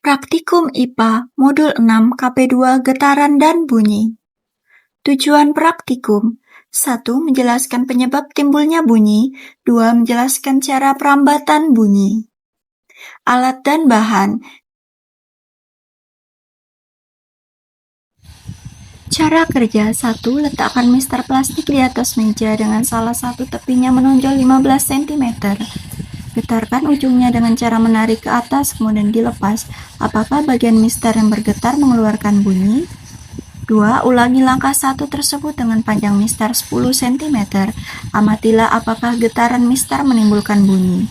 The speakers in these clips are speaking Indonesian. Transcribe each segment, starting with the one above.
Praktikum IPA Modul 6 KP2 Getaran dan Bunyi. Tujuan praktikum: 1. Menjelaskan penyebab timbulnya bunyi. 2. Menjelaskan cara perambatan bunyi. Alat dan bahan. Cara kerja: 1. Letakkan mister plastik di atas meja dengan salah satu tepinya menonjol 15 cm. Getarkan ujungnya dengan cara menarik ke atas kemudian dilepas. Apakah bagian mister yang bergetar mengeluarkan bunyi? 2. Ulangi langkah 1 tersebut dengan panjang mister 10 cm. Amatilah apakah getaran mister menimbulkan bunyi.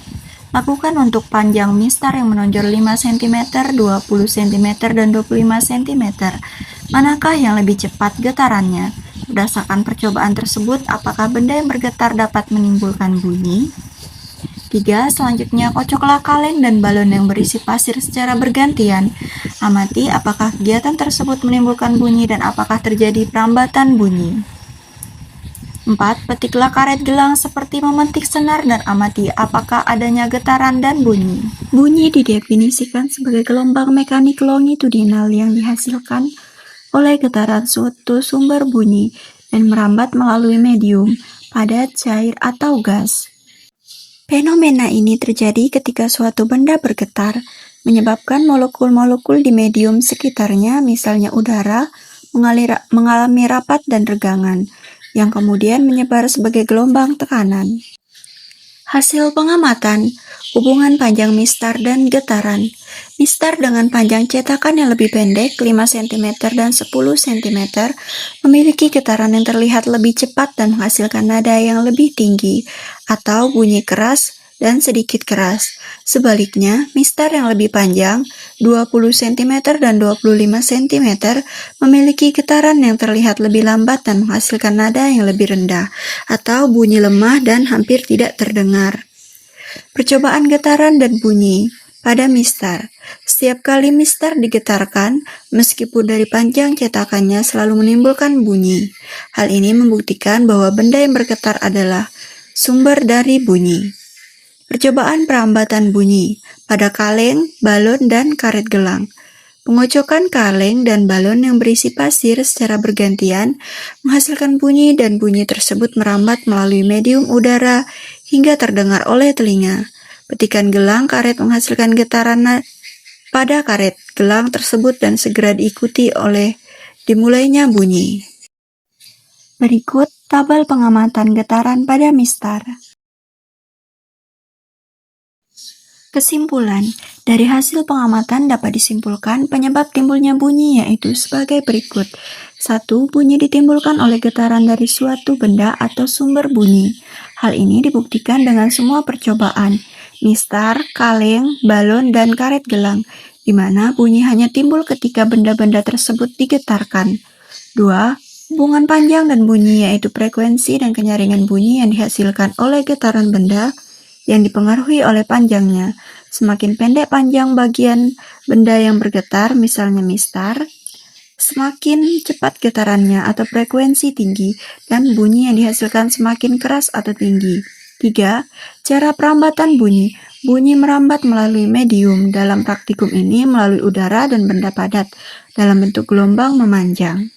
Lakukan untuk panjang mister yang menonjol 5 cm, 20 cm, dan 25 cm. Manakah yang lebih cepat getarannya? Berdasarkan percobaan tersebut, apakah benda yang bergetar dapat menimbulkan bunyi? 3. Selanjutnya, kocoklah kaleng dan balon yang berisi pasir secara bergantian. Amati apakah kegiatan tersebut menimbulkan bunyi dan apakah terjadi perambatan bunyi. 4. Petiklah karet gelang seperti memetik senar dan amati apakah adanya getaran dan bunyi. Bunyi didefinisikan sebagai gelombang mekanik longitudinal yang dihasilkan oleh getaran suatu sumber bunyi dan merambat melalui medium, padat, cair, atau gas. Fenomena ini terjadi ketika suatu benda bergetar, menyebabkan molekul-molekul di medium sekitarnya, misalnya udara, mengalami rapat dan regangan, yang kemudian menyebar sebagai gelombang tekanan. Hasil pengamatan: hubungan panjang mister dan getaran. Mister dengan panjang cetakan yang lebih pendek, 5 cm dan 10 cm, memiliki getaran yang terlihat lebih cepat dan menghasilkan nada yang lebih tinggi, atau bunyi keras dan sedikit keras. Sebaliknya, mister yang lebih panjang, 20 cm dan 25 cm, memiliki getaran yang terlihat lebih lambat dan menghasilkan nada yang lebih rendah, atau bunyi lemah dan hampir tidak terdengar. Percobaan getaran dan bunyi pada mister. Setiap kali mister digetarkan, meskipun dari panjang cetakannya selalu menimbulkan bunyi. Hal ini membuktikan bahwa benda yang bergetar adalah sumber dari bunyi. Percobaan perambatan bunyi pada kaleng, balon, dan karet gelang. Pengocokan kaleng dan balon yang berisi pasir secara bergantian menghasilkan bunyi dan bunyi tersebut merambat melalui medium udara hingga terdengar oleh telinga. Petikan gelang karet menghasilkan getaran pada karet gelang tersebut dan segera diikuti oleh dimulainya bunyi. Berikut tabel pengamatan getaran pada mister. Kesimpulan: dari hasil pengamatan dapat disimpulkan penyebab timbulnya bunyi yaitu sebagai berikut. 1. Bunyi ditimbulkan oleh getaran dari suatu benda atau sumber bunyi. Hal ini dibuktikan dengan semua percobaan mister, kaleng, balon, dan karet gelang, di mana bunyi hanya timbul ketika benda-benda tersebut digetarkan. 2. Hubungan panjang dan bunyi yaitu frekuensi dan kenyaringan bunyi yang dihasilkan oleh getaran benda yang dipengaruhi oleh panjangnya. Semakin pendek panjang bagian benda yang bergetar, misalnya mister, semakin cepat getarannya atau frekuensi tinggi, dan bunyi yang dihasilkan semakin keras atau tinggi. 3. Cara perambatan bunyi. Bunyi merambat melalui medium, dalam praktikum ini melalui udara dan benda padat, dalam bentuk gelombang memanjang.